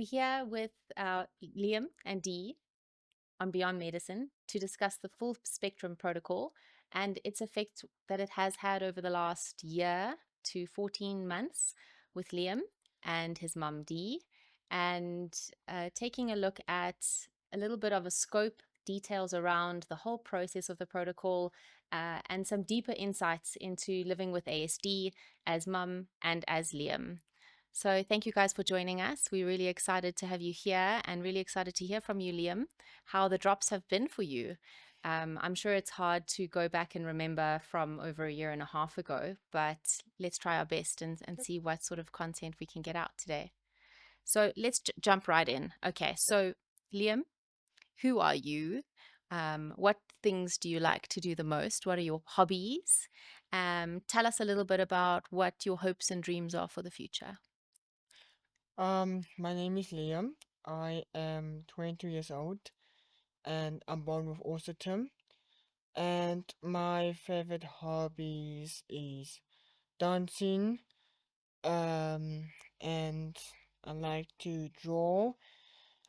we're here with Liam and Dee on Beyond Medicine to discuss the full spectrum protocol and its effect that it has had over the last year to 14 months with Liam and his mum Dee, and taking a look at a little bit of a scope, details around the whole process of the protocol, and some deeper insights into living with ASD as mum and as Liam. So thank you guys for joining us. We're really excited to have you here and really excited to hear from you, Liam, how the drops have been for you. I'm sure it's hard to go back and remember from over a year and a half ago, but let's try our best and see what sort of content we can get out today. So let's jump right in. Okay, so Liam, who are you? What things do you like to do the most? What are your hobbies? Tell us a little bit about what your hopes and dreams are for the future. My name is Liam. I am 22 years old and I'm born with autism. And my favorite hobbies is dancing, um, and I like to draw.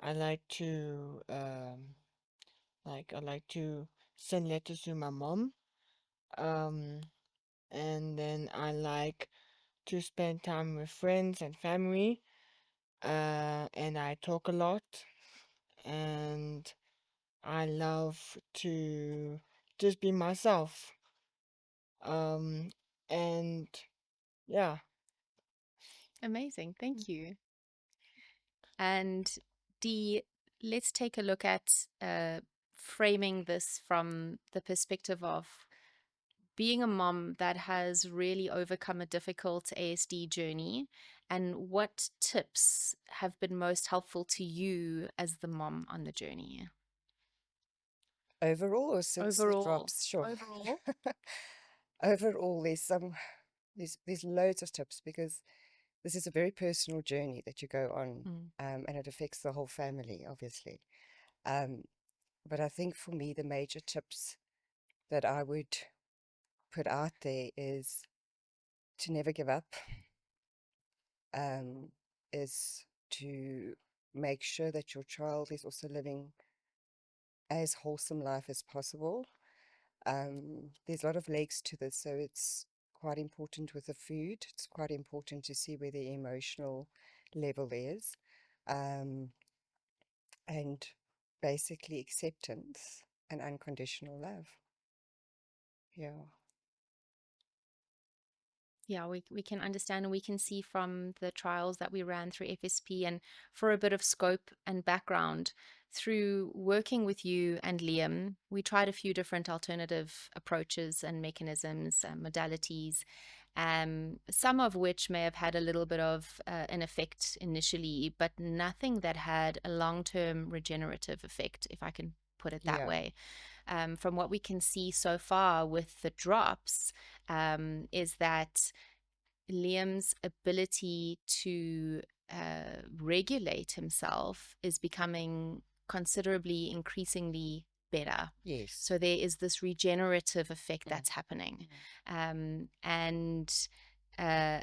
I like to I like to send letters to my mom. Um, and then I like to spend time with friends and family. And I talk a lot, and I love to just be myself. Um, and yeah. Amazing. Thank you. And Dee, let's take a look at framing this from the perspective of being a mom that has really overcome a difficult ASD journey, and what tips have been most helpful to you as the mom on the journey? Overall or since the Overall. drops? Sure. Overall. Overall, there's loads of tips because this is a very personal journey that you go on, Mm. and it affects the whole family, obviously. Um, but I think for me, the major tips that I would put out there is to never give up, um, is to make sure that your child is also living as wholesome life as possible. There's a lot of legs to this, so it's quite important with the food. It's quite important to see where the emotional level is, um, and basically acceptance and unconditional love. Yeah. Yeah, we can understand and we can see from the trials that we ran through FSP, and for a bit of scope and background, through working with you and Liam, we tried a few different alternative approaches and mechanisms, modalities, some of which may have had a little bit of an effect initially, but nothing that had a long-term regenerative effect, if I can put it that Yeah. way. From what we can see so far with the drops, is that Liam's ability to regulate himself is becoming considerably, increasingly better. Yes. So there is this regenerative effect Mm. that's happening. Mm. And uh,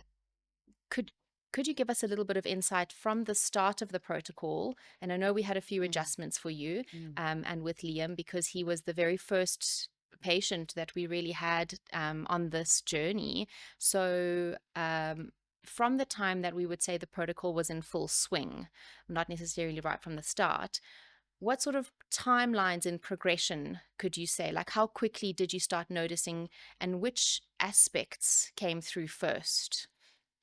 could could you give us a little bit of insight from the start of the protocol? And I know we had a few Mm. adjustments for you, Mm. and with Liam, because he was the very first patient that we really had on this journey. So from the time that we would say the protocol was in full swing, not necessarily right from the start, what sort of timelines in progression could you say? Like, how quickly did you start noticing, and which aspects came through first?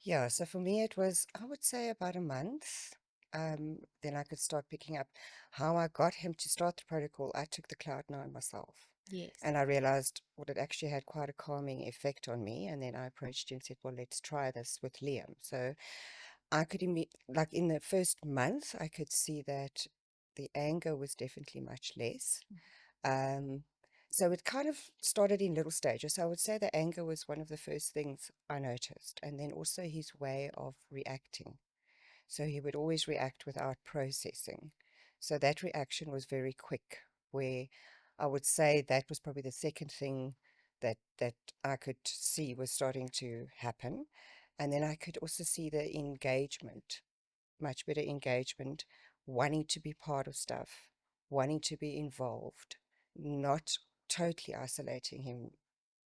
Yeah, so for me it was, I would say, about a month. Then I could start picking up how I got him to start the protocol. I took the Cloud9 myself, Yes. and I realized well, it actually had quite a calming effect on me. And then I approached him and said, well, let's try this with Liam. So I could, like in the first month, I could see that the anger was definitely much less. Um, so it kind of started in little stages. So I would say the anger was one of the first things I noticed, and then also his way of reacting. So he would always react without processing. So that reaction was very quick, where I would say that was probably the second thing that I could see was starting to happen. And then I could also see the engagement much better engagement, wanting to be part of stuff, wanting to be involved, not totally isolating him,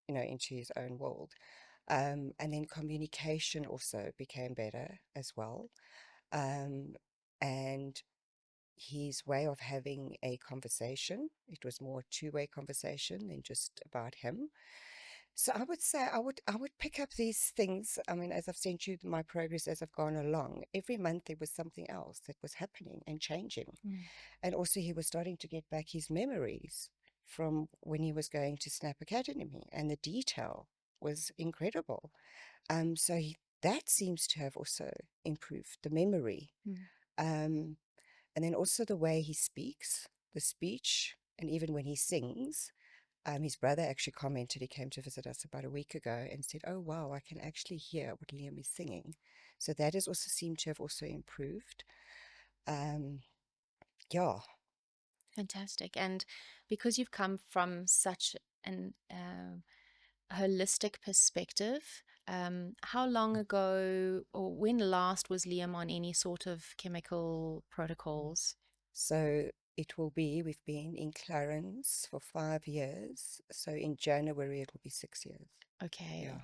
into his own world. And then communication also became better as well. And his way of having a conversation, it was more a two-way conversation than just about him. So I would say I would pick up these things. I mean, as I've sent you my progress as I've gone along, every month there was something else that was happening and changing. And also he was starting to get back his memories from when he was going to Snap Academy, and the detail was incredible. That seems to have also improved the memory. Um, and then also the way he speaks, the speech, and even when he sings. His brother actually commented, he came to visit us about a week ago and said, "Oh, wow, I can actually hear what Liam is singing." So that has also seemed to have also improved. Um, yeah. Fantastic. And because you've come from such an holistic perspective, how long ago or when last was Liam on any sort of chemical protocols? So we've been in Clarence for 5 years. So in January, it will be 6 years. Okay. Yeah.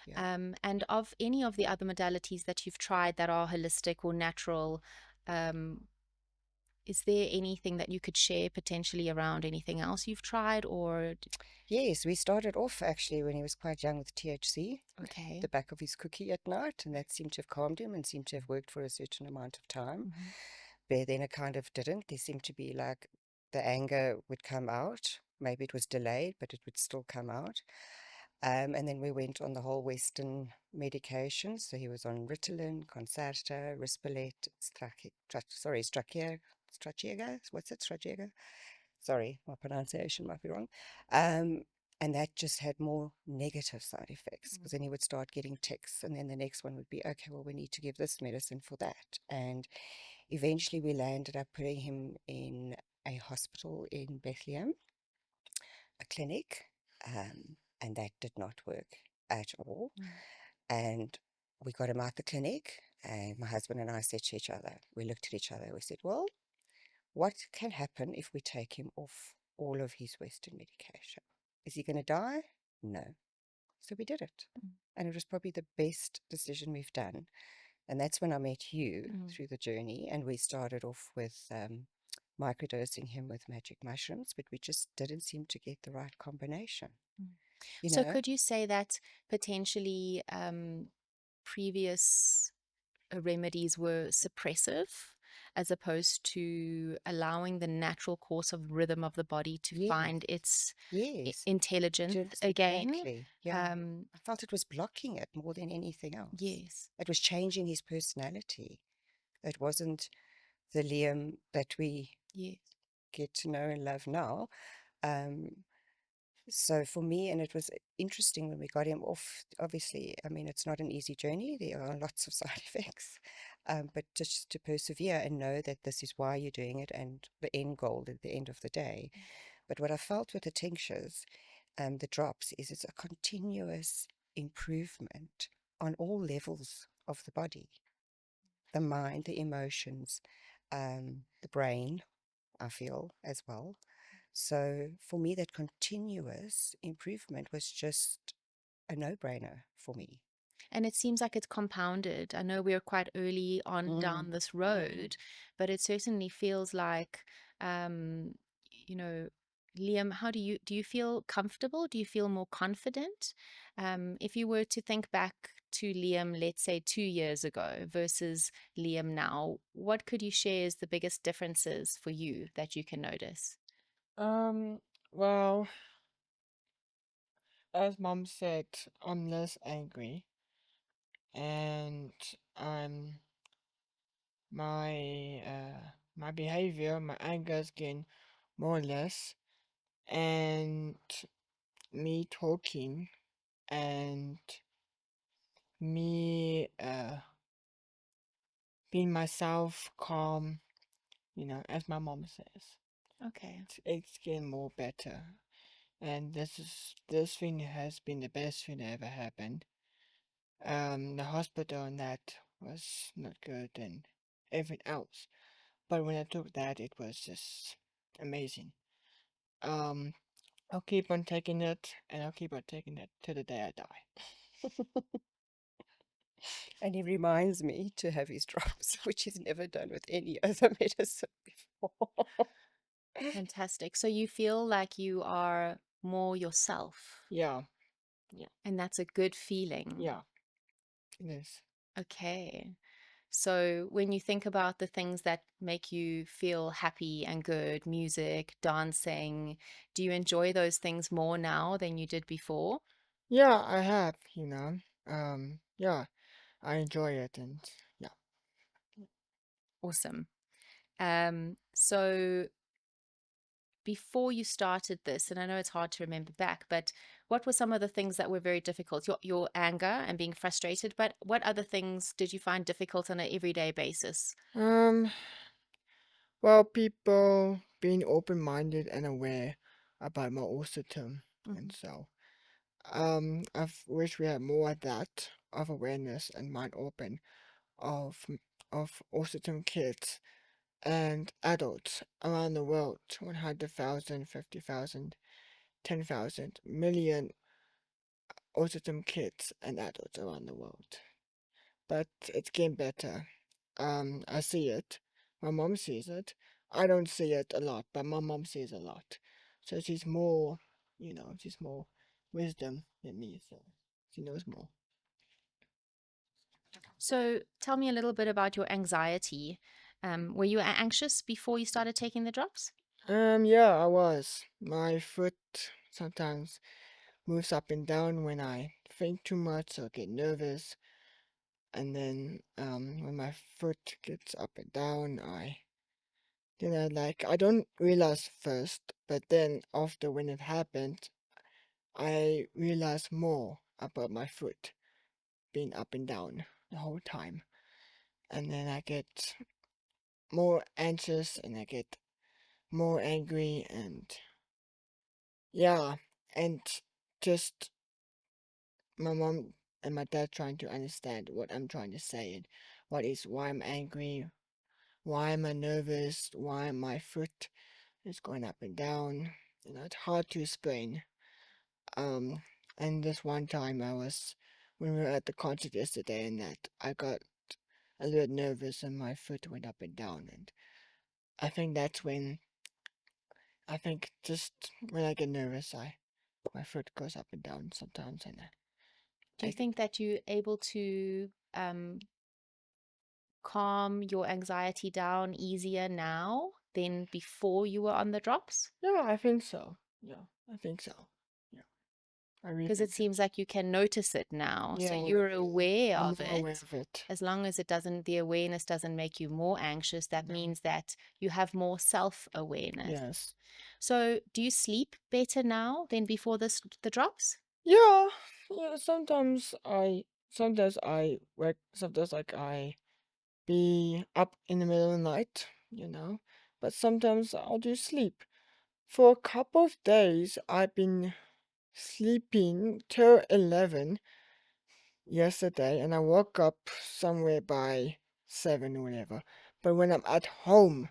Yeah. And of any of the other modalities that you've tried that are holistic or natural, um, is there anything that you could share potentially around anything else you've tried or? Yes, we started off actually when he was quite young with THC, Okay. the back of his cookie at night, and that seemed to have calmed him and seemed to have worked for a certain amount of time. But then it kind of didn't. There seemed to be like the anger would come out. Maybe it was delayed, but it would still come out. And then we went on the whole Western medication. So he was on Ritalin, Concerta, Risperdal, Strachiega. What's it? Strachiega? Sorry, my pronunciation might be wrong. Um, and that just had more negative side effects because then he would start getting tics. And then the next one would be, okay, well, we need to give this medicine for that. And eventually we landed up putting him in a hospital in Bethlehem, a clinic, and that did not work at all. And we got him out the clinic, and my husband and I said to each other, we looked at each other, we said, well, what can happen if we take him off all of his Western medication? Is he going to die? No. So we did it. And it was probably the best decision we've done. And that's when I met you through the journey. And we started off with microdosing him with magic mushrooms, but we just didn't seem to get the right combination. So could you say that potentially previous remedies were suppressive as opposed to allowing the natural course of rhythm of the body to find its Yes, intelligence just again? exactly. Yeah. I felt it was blocking it more than anything else. Yes. It was changing his personality. It wasn't the Liam that we get to know and love now. So for me, and it was interesting when we got him off, obviously, I mean, it's not an easy journey. There are lots of side effects, but just to persevere and know that this is why you're doing it and the end goal at the end of the day. But what I felt with the tinctures, the drops, is it's a continuous improvement on all levels of the body, the mind, the emotions, the brain, I feel as well. So for me, that continuous improvement was just a no-brainer for me. And it seems like it's compounded. I know we're quite early on down this road, but it certainly feels like, you know, Liam, how do you feel comfortable? Do you feel more confident? If you were to think back to Liam, let's say 2 years ago versus Liam now, what could you share as the biggest differences for you that you can notice? Well, as Mom said, I'm less angry, and I'm my behavior, my anger is getting more or less, and me talking and me being myself, calm, as my mom says. Okay. It's getting more better. And this thing has been the best thing that ever happened. The hospital and that was not good, and everything else. But when I took that, it was just amazing. Um, I'll keep on taking it, and I'll keep on taking it till the day I die. And he reminds me to have his drops, which he's never done with any other medicine before. Fantastic. So you feel like you are more yourself, Yeah, and that's a good feeling. yeah, it is. Okay. So when you think about the things that make you feel happy and good, music, dancing, do you enjoy those things more now than you did before? Yeah, I have, yeah, I enjoy it, and yeah. Awesome. So before you started this, and I know it's hard to remember back, but what were some of the things that were very difficult? Your anger and being frustrated, but what other things did you find difficult on an everyday basis? Um, well, people being open-minded and aware about my autism, and Mhm. so, I wish we had more of that, of awareness and mind open of autism kids and adults around the world, 100,000, 50,000, 10,000 million autism kids and adults around the world. But it's getting better. I see it. My mom sees it. I don't see it a lot, but my mom sees a lot. So she's more, she's more wisdom than me, so she knows more. So tell me a little bit about your anxiety. Were you anxious before you started taking the drops? Yeah, I was. My foot sometimes moves up and down when I think too much or get nervous. And then, when my foot gets up and down, I don't realize first, but then after when it happened, I realize more about my foot being up and down the whole time. And then I get more anxious and I get more angry and yeah, and just my mom and my dad trying to understand what I'm trying to say and why I'm angry, why am I nervous, why my foot is going up and down. It's hard to explain. Um, and this one time when we were at the concert yesterday, and that I got a little nervous and my foot went up and down, and I think that's when I think just when I get nervous, my foot goes up and down sometimes, and Do you I think that you're able to calm your anxiety down easier now than before you were on the drops? yeah, I think so. Yeah, I think so. Yeah, I really Because it think so. seems like you can notice it now. So Yeah, you're aware I'm of more aware it. of it. As long as the awareness doesn't make you more anxious, that No. means that you have more self-awareness. Yes. So do you sleep better now than before the drops? Yeah, yeah. Sometimes I work. Sometimes I be up in the middle of the night, but sometimes I'll just sleep. For a couple of days, I've been sleeping till 11 yesterday, and I woke up somewhere by 7 or whatever. But when I'm at home,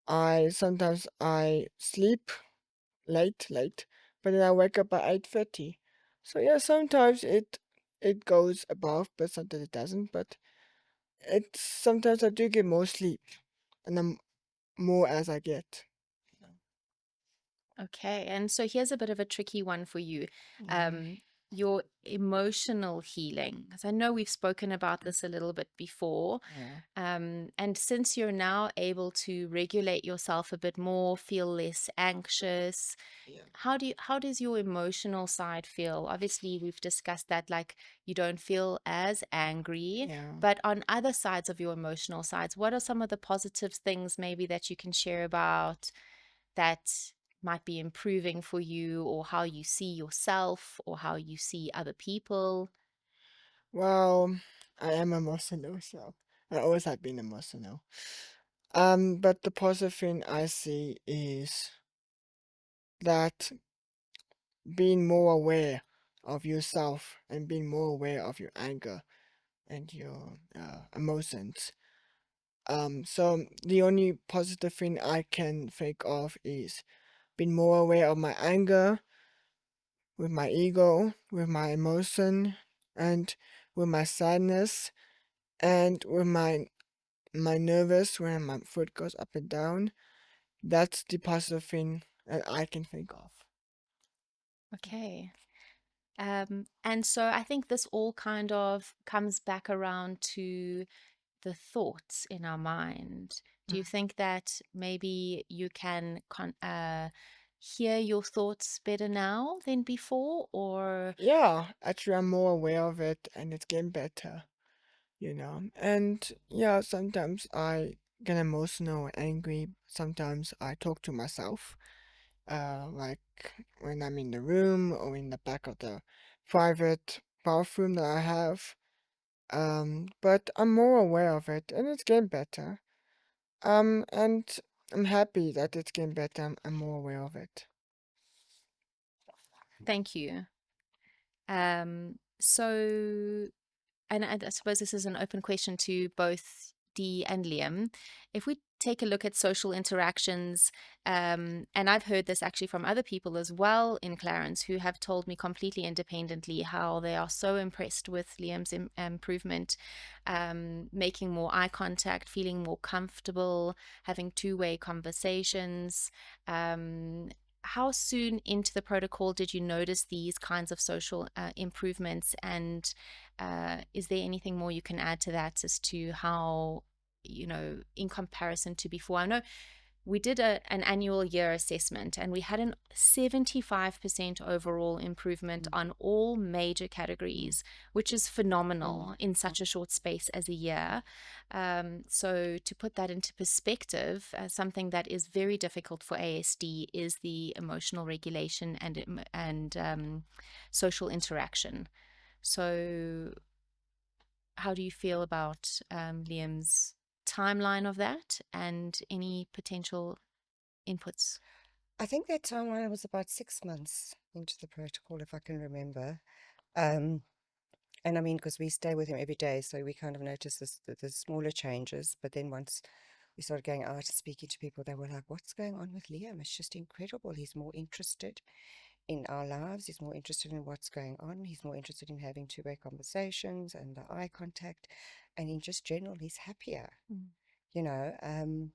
I sleep late, but then I wake up by 8:30. So yeah, sometimes it goes above, but sometimes it doesn't. But it's sometimes I do get more sleep, and I'm more as I get. Okay, and so here's a bit of a tricky one for you. Mhm. Your emotional healing, because I know we've spoken about this a little bit before. Yeah, And since you're now able to regulate yourself a bit more, feel less anxious, yeah, how does your emotional side feel? Obviously, we've discussed that like you don't feel as angry, yeah. but on other sides of your emotional sides, what are some of the positive things maybe that you can share about that might be improving for you, or how you see yourself or how you see other people? Well, I am emotional, so I always have been emotional. But the positive thing I see is that being more aware of yourself and being more aware of your anger and your emotions. So the only positive thing I can think of is being more aware of my anger, with my ego, with my emotion, and with my sadness, and with my nervous when my foot goes up and down. That's the positive thing that I can think of. Okay. And so I think this all kind of comes back around to the thoughts in our mind. Do you think that maybe you can hear your thoughts better now than before, or Yeah, actually, I'm more aware of it, and it's getting better, you know. And yeah, sometimes I get emotional or angry. Sometimes I talk to myself, like when I'm in the room or in the back of the private bathroom that I have. But I'm more aware of it, and it's getting better. And I'm happy that it's getting better. I'm more aware of it. thank you. So and I suppose this is an open question to both Dee and Liam. If we take a look at social interactions, and I've heard this actually from other people as well in Clarence who have told me completely independently how they are so impressed with Liam's improvement, making more eye contact, feeling more comfortable, having two-way conversations. How soon into the protocol did you notice these kinds of social improvements, and is there anything more you can add to that as to how, in comparison to before? I know we did an annual year assessment and we had a 75% overall improvement on all major categories, which is phenomenal in such a short space as a year. So to put that into perspective, something that is very difficult for ASD is the emotional regulation and social interaction. So how do you feel about Liam's timeline of that and any potential inputs? I think that timeline was about 6 months into the protocol, if I can remember. Um, and I mean, because we stay with him every day, so we kind of notice the smaller changes. But then once we started going out and speaking to people, they were like, "What's going on with Liam? It's just incredible. He's more interested in our lives. He's more interested in what's going on. He's more interested in having two-way conversations and the eye contact, and in just general, he's happier." You know,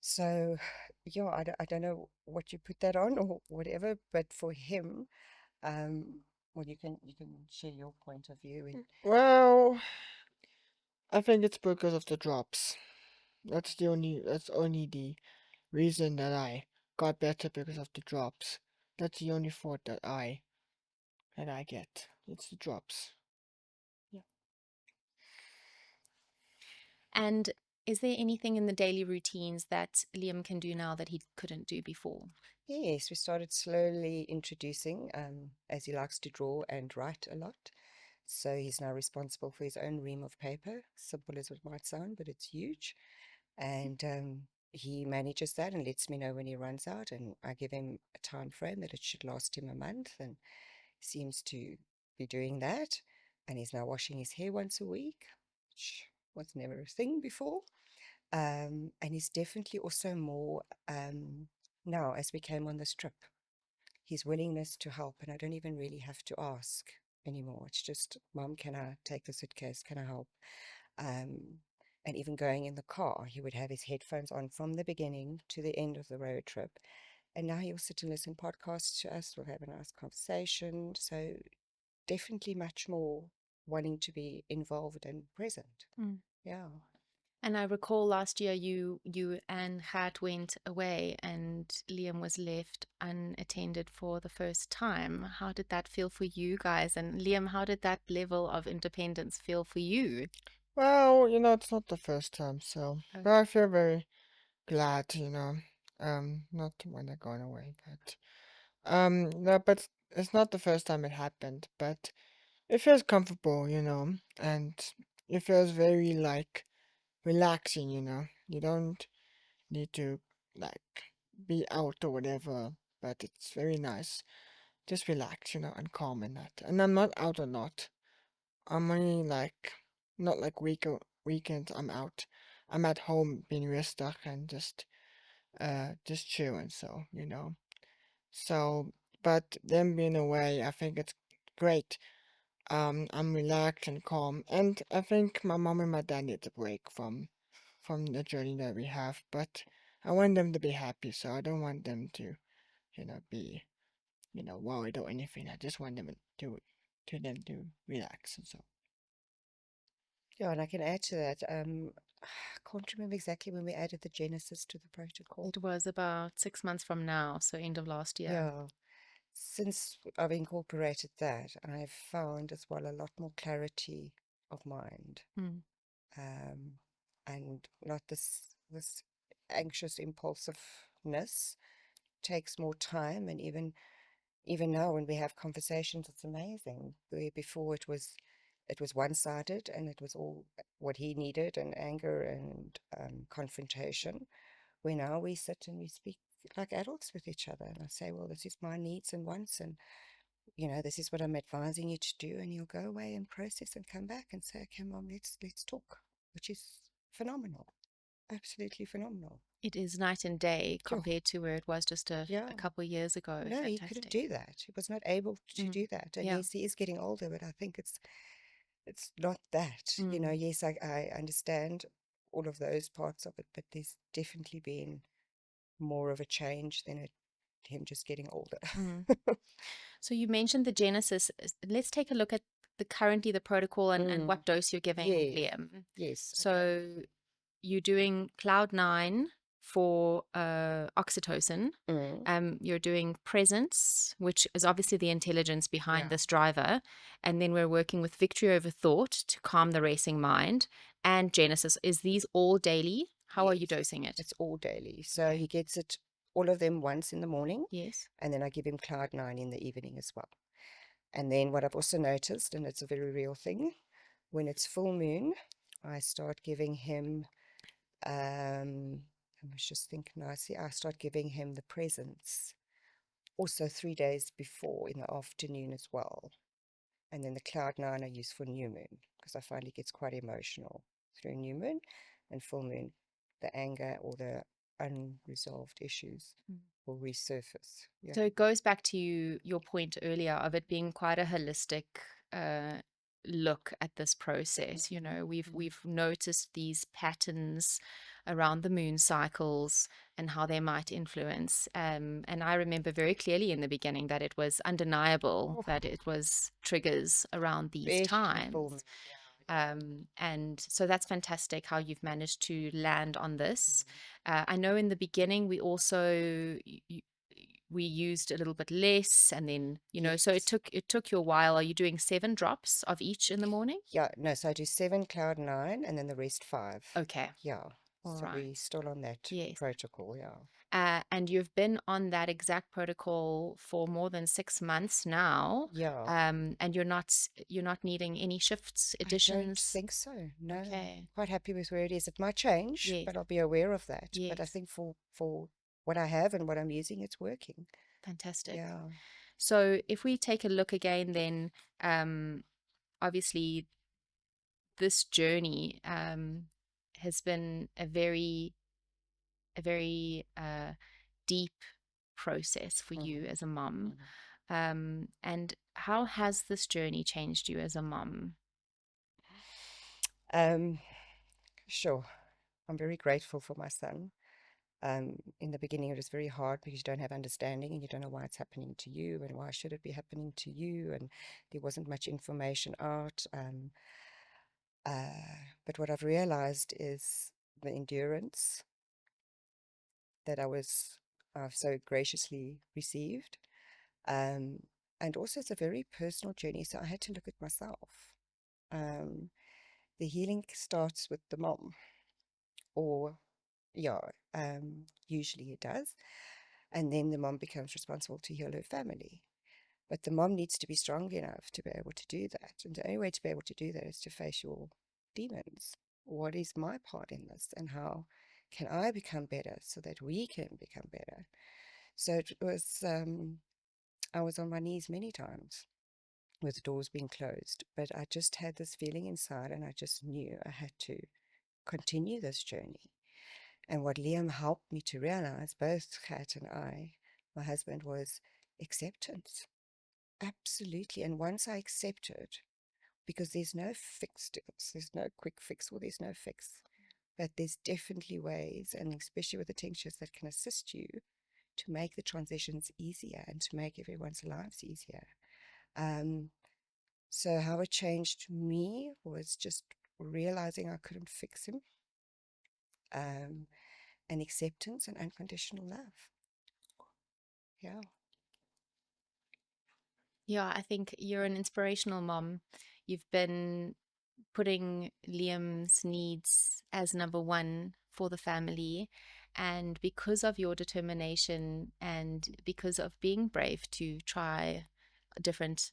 so yeah, I don't know what you put that on or whatever, but for him, well, you can share your point of view. And Well, I think it's because of the drops. That's only the reason that I got better, because of the drops. That's the only thought that I get. It's the drops. Yeah. And is there anything in the daily routines that Liam can do now that he couldn't do before? yes, we started slowly introducing, as he likes to draw and write a lot. So he's now responsible for his own ream of paper, simple as it might sound, but it's huge. And he manages that and lets me know when he runs out. And I give him a time frame that it should last him a month, and seems to be doing that. And he's now washing his hair once a week, which was never a thing before. And he's definitely also more, now, as we came on this trip, his willingness to help, and I don't even really have to ask anymore. It's just, "Mom, can I take the suitcase? Can I help?" Um, and even going in the car, he would have his headphones on from the beginning to the end of the road trip. And now he'll sit and listen podcasts to us. We'll have a nice conversation. So definitely much more wanting to be involved and present. Yeah. And I recall last year you and Hat went away and Liam was left unattended for the first time. How did that feel for you guys? And Liam, how did that level of independence feel for you? Well, it's not the first time, so but Okay. I feel very glad, not when they're going away, but no, but it's not the first time it happened, but it feels comfortable, and it feels very like relaxing, You don't need to like be out or whatever, but it's very nice. Just relax, and calm and that. And I'm not out a lot. I'm only like not like weekends I'm out. I'm at home being real stuck and just chilling. So so, but them being away, I think it's great. I'm relaxed and calm, and I think my mom and my dad need a break from the journey that we have. But I want them to be happy, so I don't want them to, be, worried or anything. I just want them to relax and so. Yeah, and I can add to that. I can't remember exactly when we added the Genesis to the protocol. It was about 6 months from now, so end of last year. Yeah. Since I've incorporated that, I've found as well a lot more clarity of mind, Mm. and not this anxious impulsiveness. Takes more time, and even now when we have conversations, it's amazing. Where before it was one-sided, and it was all what he needed, and anger and confrontation. Where now we sit and we speak like adults with each other, and I say, well, this is my needs and wants, and this is what I'm advising you to do, and you'll go away and process and come back and say, okay, Mom, let's talk, which is phenomenal, absolutely phenomenal. It is night and day Sure. compared to where it was just a Yeah. couple of years ago. No, he couldn't do that. He was not able to do that. And Yeah. yes, he is getting older, but I think it's not that. Yes, I understand all of those parts of it, but there's definitely been more of a change than him just getting older. So you mentioned the Genesis. Let's take a look at currently the protocol and what dose you're giving Liam. Yes. So you're doing Cloud 9 for oxytocin. You're doing Presence, which is obviously the intelligence behind this driver. And then we're working with Victory Over Thought to calm the racing mind. And Genesis. Is these all daily? How are you dosing it? It's all daily. So he gets it, all of them, once in the morning. Yes. And then I give him Cloud 9 in the evening as well. And then what I've also noticed, and it's a very real thing, when it's full moon, I start giving him, I was just thinking, I start giving him the Presence also 3 days before in the afternoon as well. And then the Cloud 9 I use for new moon, because I find he gets quite emotional through new moon and full moon. The anger or the unresolved issues will resurface. Yeah. So it goes back to your point earlier of it being quite a holistic look at this process. We've noticed these patterns around the moon cycles and how they might influence. And I remember very clearly in the beginning that it was undeniable that it was triggers around these times. And so that's fantastic how you've managed to land on this. I know in the beginning we also we used a little bit less, and then so it took you a while. Are you doing 7 drops of each in the morning? Yeah, no, so I do 7 Cloud 9 and then the rest 5. Okay. Yeah. So we're still on that protocol, and you've been on that exact protocol for more than 6 months now. And you're not needing any shifts, additions? I don't think so. No. Okay. Quite happy with where it is. It might change, but I'll be aware of that. But I think for what I have and what I'm using, it's working. Fantastic. Yeah. So if we take a look again, then obviously this journey has been a very deep process for you as a mom. And how has this journey changed you as a mom? Sure. I'm very grateful for my son. In the beginning, it was very hard because you don't have understanding and you don't know why it's happening to you and why should it be happening to you, and there wasn't much information out. But what I've realized is the endurance that I've so graciously received. And also it's a very personal journey, so I had to look at myself. The healing starts with the mom, or usually it does, and then the mom becomes responsible to heal her family. But the mom needs to be strong enough to be able to do that, and the only way to be able to do that is to face your demons. What is my part in this, and how can I become better so that we can become better? So it was, I was on my knees many times with doors being closed, but I just had this feeling inside, and I just knew I had to continue this journey. And what Liam helped me to realize, both Kat and I, my husband, was acceptance. Absolutely. And once I accepted, because there's no fix to this, there's no quick fix, or there's no fix, but there's definitely ways, and especially with the tinctures, that can assist you to make the transitions easier and to make everyone's lives easier. So how it changed me was just realizing I couldn't fix him, and acceptance and unconditional love. Yeah. Yeah, I think you're an inspirational mom. You've been putting Liam's needs as number one for the family. And because of your determination and because of being brave to try different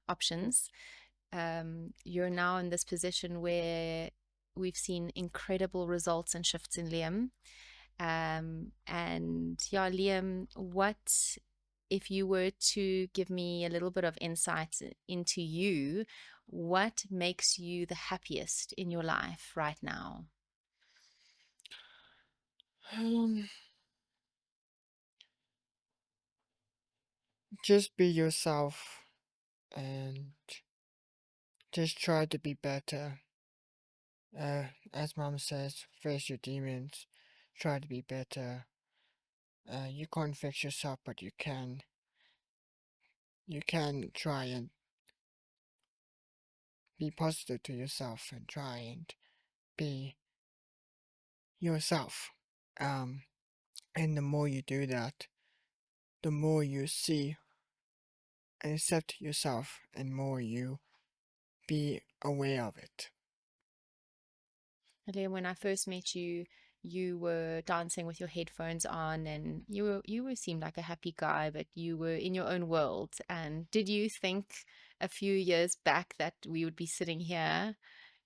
options, you're now in this position where we've seen incredible results and shifts in Liam. And yeah, Liam, what if you were to give me a little bit of insight into you, what makes you the happiest in your life right now? Just be yourself and just try to be better. As mom says, face your demons, try to be better. You can't fix yourself, but you can. You can try and be positive to yourself and try and be yourself. Um, and the more you do that, the more you see and accept yourself, and more you be aware of it. Liam, when I first met you, you were dancing with your headphones on, and you seemed like a happy guy, but you were in your own world. And did you think a few years back that we would be sitting here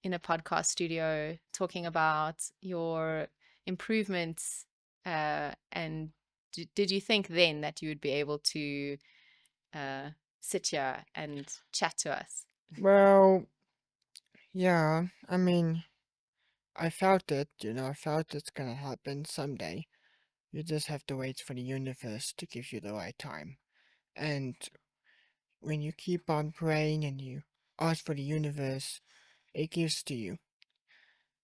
in a podcast studio talking about your improvements? And did you think then that you would be able to sit here and chat to us? Well, yeah, I mean, I felt it, I felt it's gonna happen someday. You just have to wait for the universe to give you the right time. And when you keep on praying and you ask for the universe, it gives to you.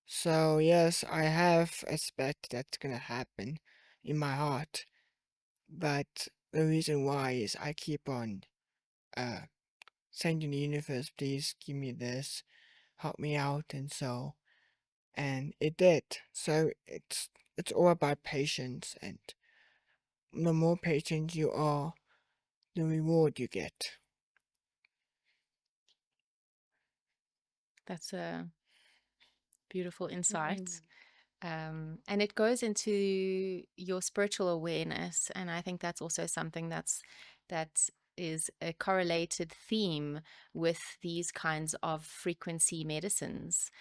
So, yes, I have expect that's gonna happen in my heart. But the reason why is I keep on uh saying to the universe, please give me this, help me out, and it did. So it's all about patience, and the more patient you are, the reward you get. That's a beautiful insight. Mm. And it goes into your spiritual awareness, and I think that's also something that is a correlated theme with these kinds of frequency medicines.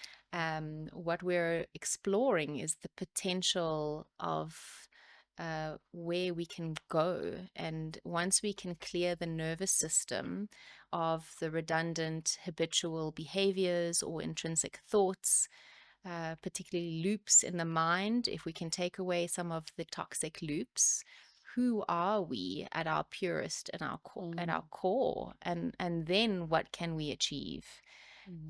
What we're exploring is the potential of where we can go, and once we can clear the nervous system of the redundant habitual behaviors or intrinsic thoughts, particularly loops in the mind, if we can take away some of the toxic loops, who are we at our purest and at our core, and then what can we achieve?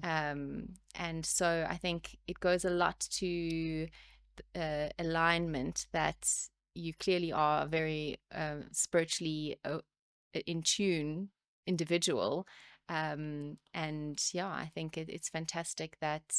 And so I think it goes a lot to alignment, that you clearly are a very spiritually in tune individual. And yeah, I think it's fantastic that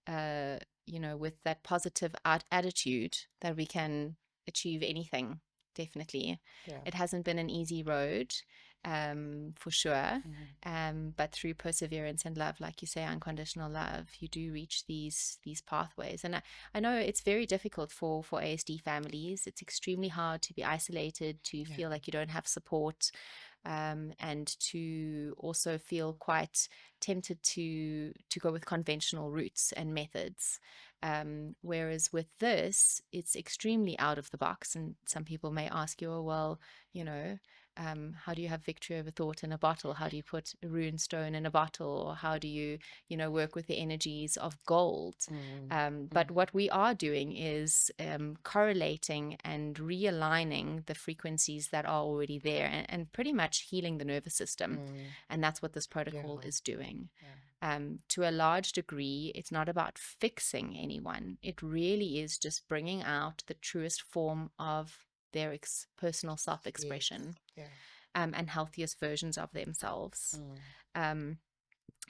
with that positive attitude, that we can achieve anything. Definitely. Yeah. It hasn't been an easy road, for sure. But through perseverance and love, like you say, unconditional love, you do reach these pathways. And I know it's very difficult for ASD families. It's extremely hard to be isolated, to feel like you don't have support, and to also feel quite tempted to go with conventional routes and methods. Whereas with this, it's extremely out of the box. And some people may ask you, oh, well, how do you have victory over thought in a bottle? How do you put a rune stone in a bottle? Or how do you, work with the energies of gold? But what we are doing is correlating and realigning the frequencies that are already there, and pretty much healing the nervous system. And that's what this protocol is doing. To a large degree, it's not about fixing anyone. It really is just bringing out the truest form of their personal self-expression, and healthiest versions of themselves.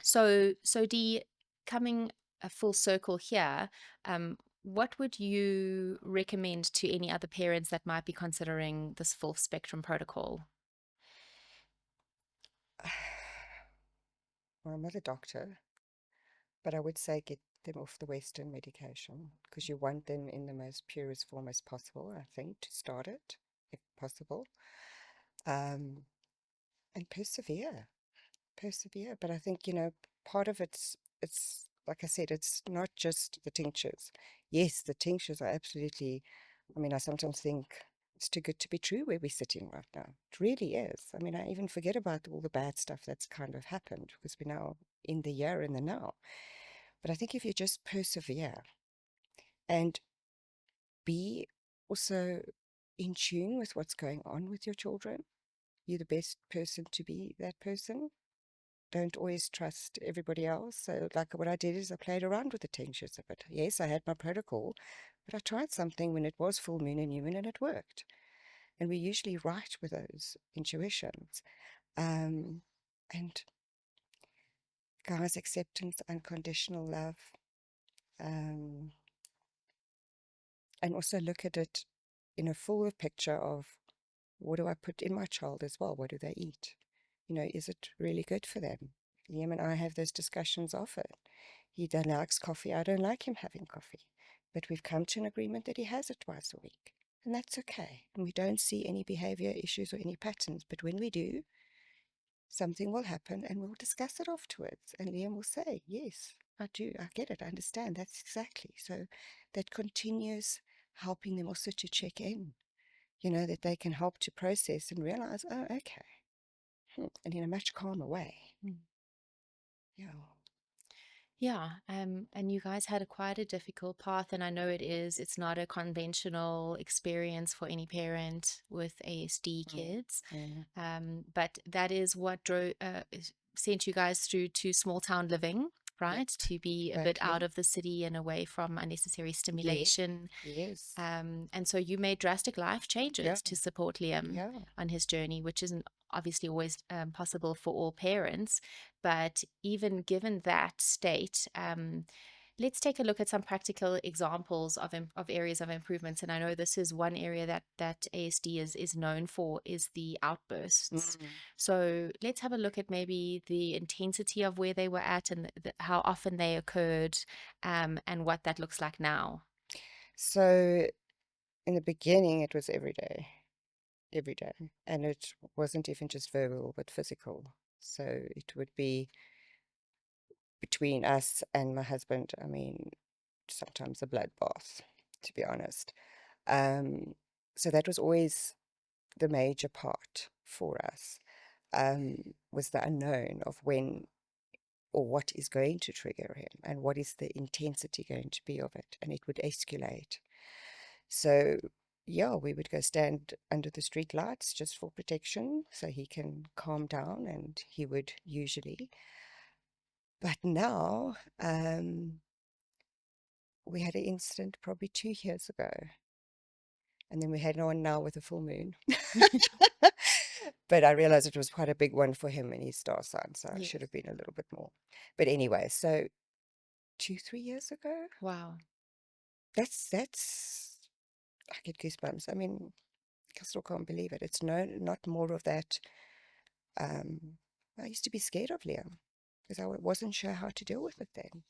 So Dee, coming a full circle here, what would you recommend to any other parents that might be considering this full spectrum protocol? Well, I'm not a doctor, but I would say get them off the Western medication, because you want them in the most purest form as possible, I think, to start it, if possible. And persevere. But I think, part of it's like I said, it's not just the tinctures. Yes, the tinctures are absolutely, I mean, I sometimes think it's too good to be true where we're sitting right now. It really is. I mean, I even forget about all the bad stuff that's kind of happened, because we're now in the here and the now. But I think if you just persevere and be also in tune with what's going on with your children, you're the best person to be that person. Don't always trust everybody else. So, like, what I did is I played around with the tinctures of it. Yes, I had my protocol, but I tried something when it was full moon and new moon, and it worked. And we usually right with those intuitions. And guys, acceptance, unconditional love, um, and also look at it in a fuller picture of, what do I put in my child as well? What do they eat? Is it really good for them? Liam and I have those discussions often. He likes coffee. I don't like him having coffee. But we've come to an agreement that he has it twice a week. And that's okay. And we don't see any behavior issues or any patterns. But when we do, something will happen and we'll discuss it afterwards. And Liam will say, yes, I do. I get it. I understand. That's exactly. So that continues helping them also to check in, that they can help to process and realize, oh, okay. And in a much calmer way. Yeah. Yeah, and you guys had quite a difficult path, and I know it's not a conventional experience for any parent with ASD kids. But that is what sent you guys through to small town living, right? To be a bit out of the city and away from unnecessary stimulation. Yes. And so you made drastic life changes to support Liam on his journey, which isn't obviously always possible for all parents. But even given that state, let's take a look at some practical examples of areas of improvements. And I know this is one area that ASD is known for, is the outbursts. So let's have a look at maybe the intensity of where they were at, and how often they occurred, and what that looks like now. So in the beginning, it was every day. And it wasn't even just verbal, but physical. So it would be between us and my husband. I mean, sometimes a bloodbath, to be honest. So that was always the major part for us, was the unknown of when or what is going to trigger him and what is the intensity going to be of it. And it would escalate. So, yeah, we would go stand under the street lights just for protection so he can calm down, and he would usually. But now, we had an incident probably 2 years ago, and then we had one now with a full moon. But I realized it was quite a big one for him and his star sign, so I should have been a little bit more. But anyway, so 2-3 years ago. Wow. That's I get goosebumps. I mean, I still can't believe it. It's not more of that. I used to be scared of Liam because I wasn't sure how to deal with it then.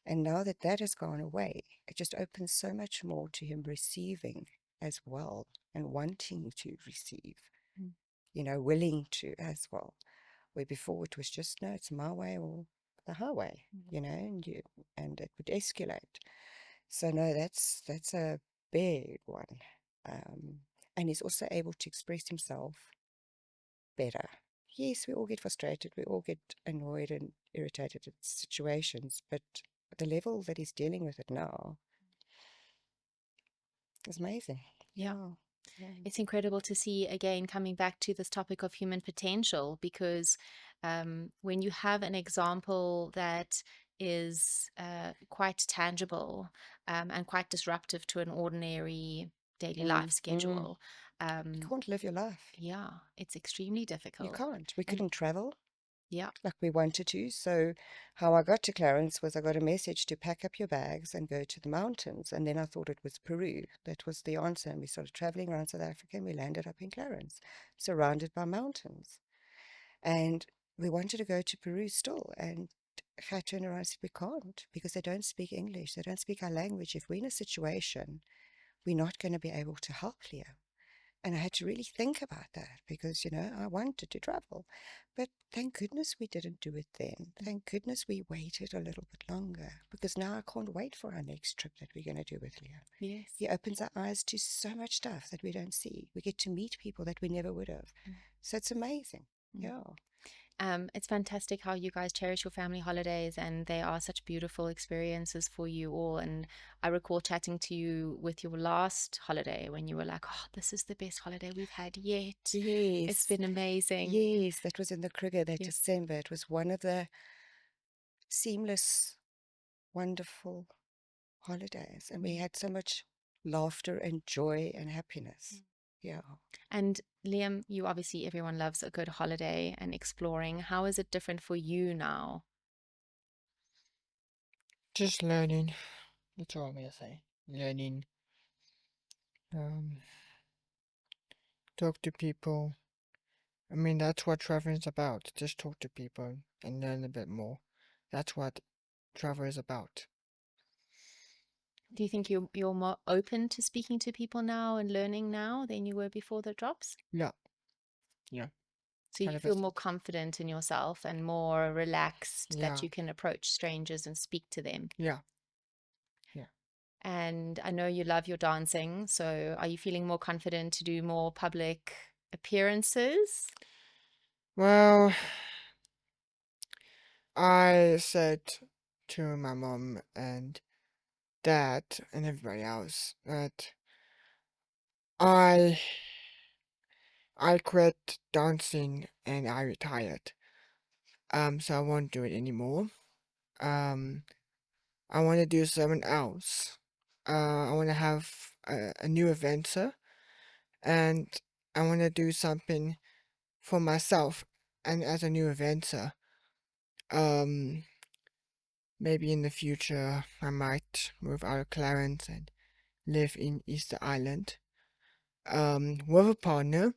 And now that has gone away, it just opens so much more to him receiving as well, and wanting to receive, willing to as well. Where before it was just, no, it's my way or the highway, and it would escalate. So no, that's a big one. and he's also able to express himself better. Yes, we all get frustrated, we all get annoyed and irritated at situations, but the level that he's dealing with it now is amazing. Yeah. Yeah. It's incredible to see, again, coming back to this topic of human potential, because when you have an example that is quite tangible and quite disruptive to an ordinary daily life schedule, You can't live your life. yeah, it's extremely You difficult. can't. We And couldn't travel yeah, like we wanted to. So how I got to Clarence was I got a message to pack up your bags and go to the mountains. And then I thought it was Peru. That was the answer. And we started traveling around South Africa and we landed up in Clarence, surrounded by mountains. And we wanted to go to Peru still. And I turned around and said, we can't, because they don't speak English. They don't speak our language. If we're in a situation, we're not going to be able to help Leo. And I had to really think about that because, I wanted to travel. But thank goodness we didn't do it then. Thank goodness we waited a little bit longer, because now I can't wait for our next trip that we're going to do with Leo. yes. He opens our eyes to so much stuff that we don't see. We get to meet people that we never would have. So it's amazing. Yeah. It's fantastic how you guys cherish your family holidays, and they are such beautiful experiences for you all. And I recall chatting to you with your last holiday when you were like, oh, this is the best holiday we've had yet. Yes. It's been amazing. Yes, that was in the Kruger that Yeah. December. It was one of the seamless, wonderful holidays. And we had so much laughter and joy and happiness. Yeah. And Liam, you obviously, everyone loves a good holiday and exploring. How is it different for you now? Just learning. That's all I'm gonna say. Learning. Talk to people. I mean, that's what traveling is about. Just talk to people and learn a bit more. That's what travel is about. Do you think you're more open to speaking to people now and learning now than you were before the drops? Yeah. Yeah. So you feel more 100%. confident in yourself and more relaxed Yeah. that you can approach strangers and speak to them. Yeah. Yeah. And I know you love your dancing, so are you feeling more confident to do more public appearances? Well, I said to my mom and dad and everybody else that I quit dancing and I retired. So I won't do it anymore. I want to do something else. I want to have a new adventure, and I want to do something for myself. And as a new adventure, maybe in the future I might move out of Clarence and live in Easter Island, with a partner.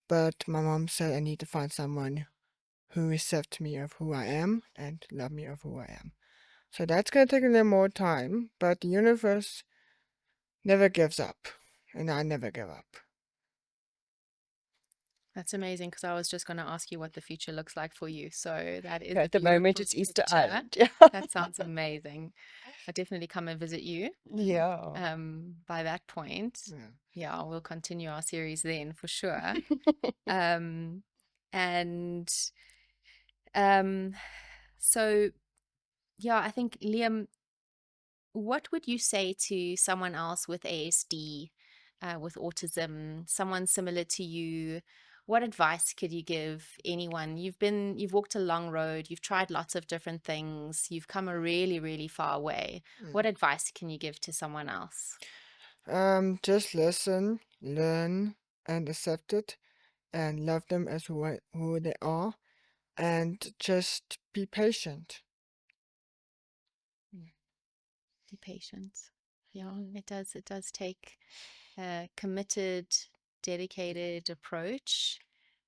But my mom said I need to find someone who accepts me of who I am and love me of who I am. So that's gonna take a little more time, but the universe never gives up, and I never give up. That's amazing, because I was just going to ask you what the future looks like for you. So that is At the moment, beautiful it's Easter picture. Island. That sounds amazing. I'll definitely come and visit you. Yeah. By that point, yeah, we'll continue our series then for sure. And so yeah, I think, Liam, what would you say to someone else with ASD, with autism, someone similar to you? What advice could you give anyone? You've walked a long road, you've tried lots of different things, you've come a really, really far way. What advice can you give to someone else? Just listen, learn, and accept it, and love them as who they are, and just be patient. Be patient. Yeah, it does take a committed, dedicated approach,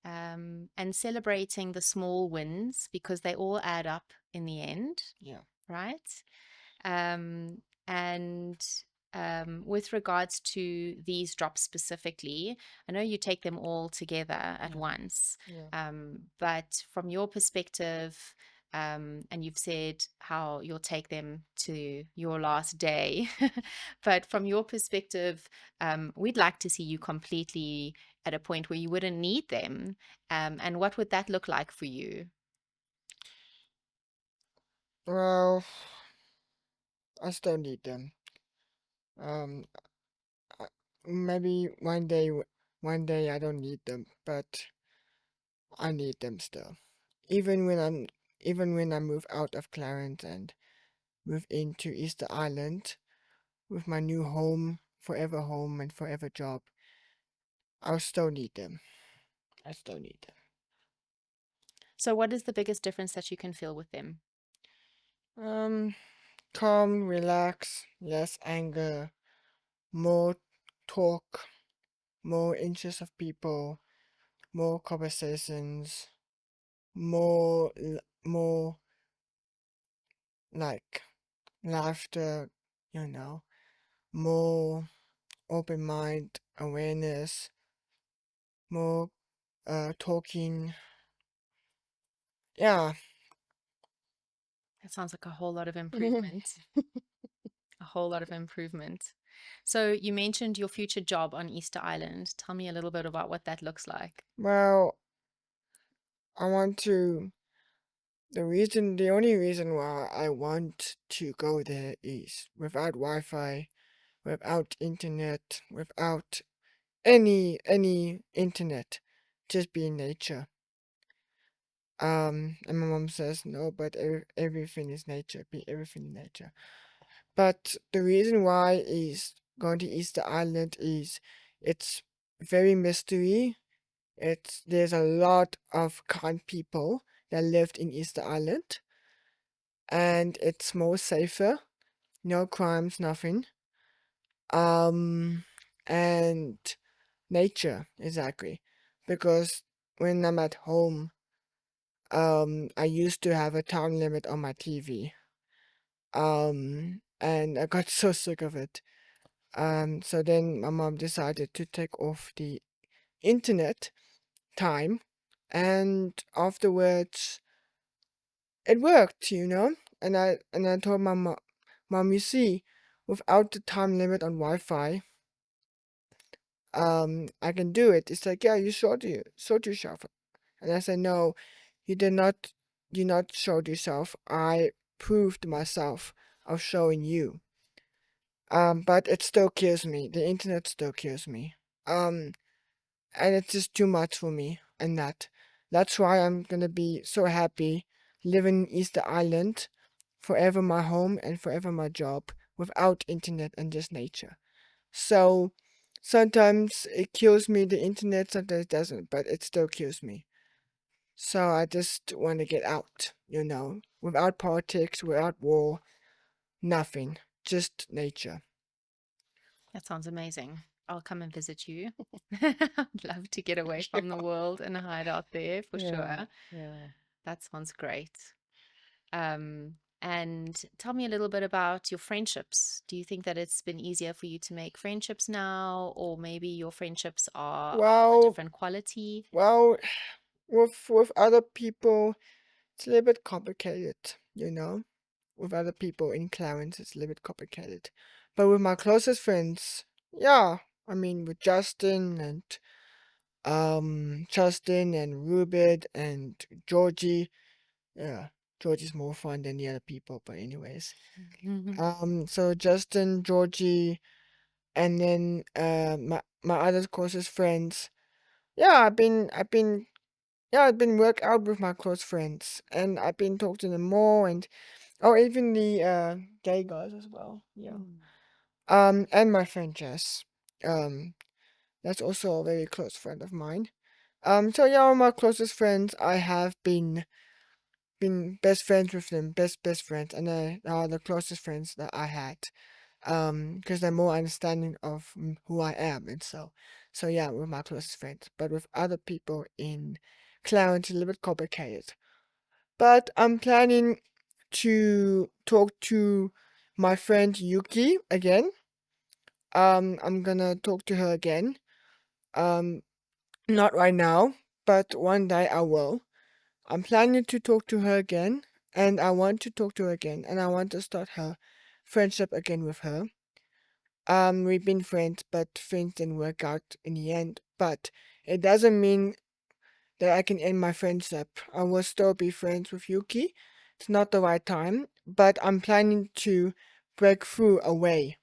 and celebrating the small wins, because they all add up in the end. Yeah. Right? And with regards to these drops specifically, I know you take them all together at once. Yeah. But from your perspective, and you've said how you'll take them to your last day. But from your perspective, we'd like to see you completely at a point where you wouldn't need them. And what would that look like for you? Well, I still need them. Um, uh, maybe one day I don't need them, but I need them still. Even when I'm, even when I move out of Clarence and move into Easter Island with my new home and forever job, I'll still need them. I still need them. So, what is the biggest difference that you can feel with them? Calm, relax, less anger, more talk, more interest of people, more conversations, more like laughter, you know, more open mind awareness, more talking. Yeah. That sounds like a whole lot of improvement. A whole lot of improvement. So, you mentioned your future job on Easter Island. Tell me a little bit about what that looks like. Well, I want to. The only reason why I want to go there is without Wi-Fi, without internet, without any internet, just be in nature. And my mom says no, but everything is nature. Be everything in nature. But the reason why is going to Easter Island is it's very mystery. There's a lot of kind people that lived in Easter Island, and it's more safer. No crimes, nothing. And nature exactly, because when I'm at home, I used to have a time limit on my TV. And I got so sick of it. So then my mom decided to take off the internet time, and afterwards it worked, you know. And I told my mom, you see, without the time limit on Wi-Fi, I can do it. It's like, yeah, you showed yourself, and I said, no, you did not show yourself. I proved myself of showing you. But it still kills me. The internet still kills me. And it's just too much for me. And that's why I'm gonna be so happy living in Easter Island, forever my home and forever my job, without internet and just nature. So sometimes it kills me, the internet, sometimes it doesn't, but it still kills me. So I just want to get out, you know, without politics, without war, nothing, just nature. That sounds amazing. I'll come and visit you. I'd love to get away from the world and hide out there for sure. Yeah. That sounds great. And tell me a little bit about your friendships. Do you think that it's been easier for you to make friendships now, or maybe your friendships are of a Well, different quality? well, with other people, it's a little bit complicated, you know. With other people in Clarence, it's a little bit complicated. But with my closest friends, yeah, I mean with Justin and Ruben and Georgie, yeah, Georgie's more fun than the other people, but anyways. So Justin, Georgie, and then my other closest friends. Yeah, I've been work out with my close friends, and I've been talking to them more, and oh, even the gay guys as well. Yeah. And my friend Jess. Um, that's also a very close friend of mine. So yeah, all my closest friends, I have been best friends with them, best friends, and they are the closest friends that I had. Because they're more understanding of who I am, and so yeah, with my closest friends. But with other people in Clarence, it's a little bit complicated. But I'm planning to talk to my friend Yuki again. I'm gonna talk to her again. Um, not right now, but one day I will. I'm planning to talk to her again and I want to talk to her again, and I want to start her friendship again with her. We've been friends, but friends didn't work out in the end. But it doesn't mean that I can end my friendship. I will still be friends with Yuki. It's not the right time, but I'm planning to break through a way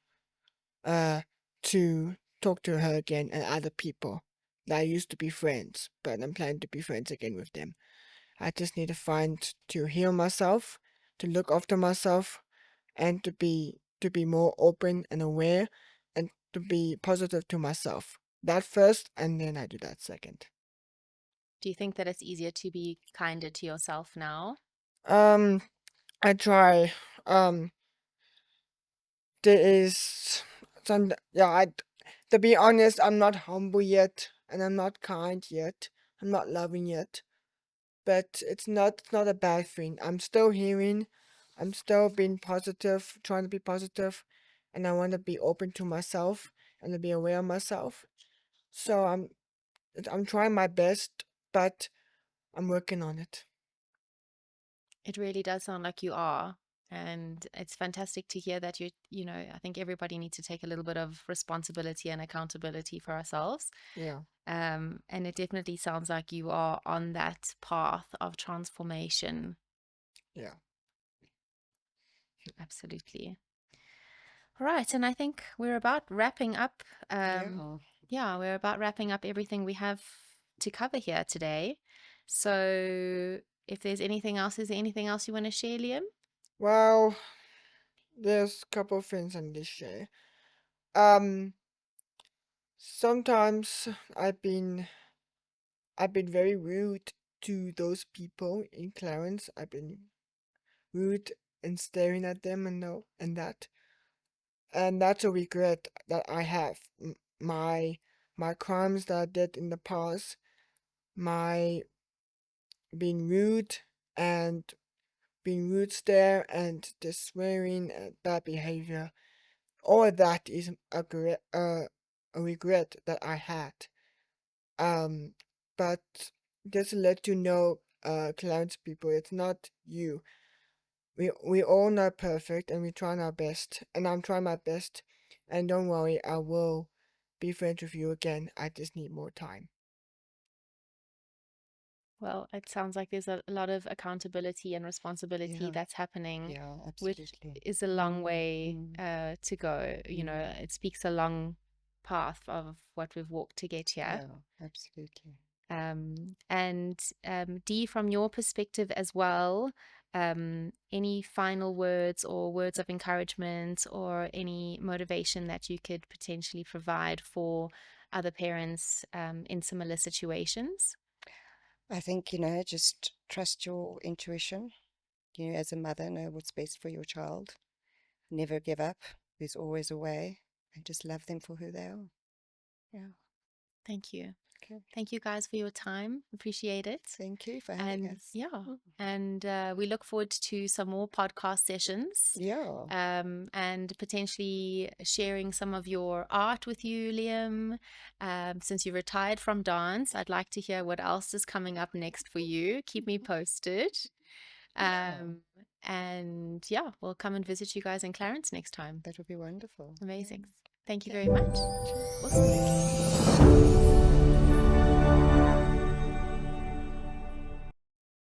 to talk to her again and other people that I used to be friends, but I'm planning to be friends again with them. I just need to heal myself, to look after myself, and to be more open and aware, and to be positive to myself. That first, and then I do that second. Do you think that it's easier to be kinder to yourself now? I try. There is some, yeah, to be honest, I'm not humble yet, and I'm not kind yet. I'm not loving yet. But it's not a bad thing. I'm still hearing. I'm still being positive, trying to be positive, and I want to be open to myself and to be aware of myself. So I'm trying my best, but I'm working on it. It really does sound like you are. And it's fantastic to hear that I think everybody needs to take a little bit of responsibility and accountability for ourselves. Yeah. And it definitely sounds like you are on that path of transformation. Yeah. Absolutely. All right. And I think we're about wrapping up. Yeah. We're about wrapping up everything we have to cover here today. So if there's anything else, is there anything else you want to share, Liam? Well, there's a couple of things I need to share. Um, Sometimes I've been very rude to those people in Clarence. I've been rude and staring at them and that. And that's a regret that I have. My crimes that I did in the past, my being rude and being rude stare and the swearing and bad behavior, all of that is a regret that I had. But just to let you know, Clarence people, it's not you. We all not perfect, and we're trying our best, and I'm trying my best. And don't worry, I will be friends with you again. I just need more time. Well, it sounds like there's a lot of accountability and responsibility Yeah. that's happening, Yeah, which absolutely. is a long way to go. Mm. It speaks a long path of what we've walked to get here. Yeah, absolutely. And Dee, from your perspective as well, any final words or words of encouragement or any motivation that you could potentially provide for other parents in similar situations? I think, just trust your intuition. As a mother, know what's best for your child. Never give up. There's always a way. And just love them for who they are. Yeah. Thank you. Okay. Thank you guys for your time. Appreciate it. Thank you for having And us. yeah, and we look forward to some more podcast sessions. Yeah. And potentially sharing some of your art with you, Liam. Since you retired from dance, I'd like to hear what else is coming up next for you. Keep me posted. And yeah, we'll come and visit you guys in Clarence next time. That would be wonderful. Amazing. Yeah. Thank you Okay. very much. Cheers. Awesome.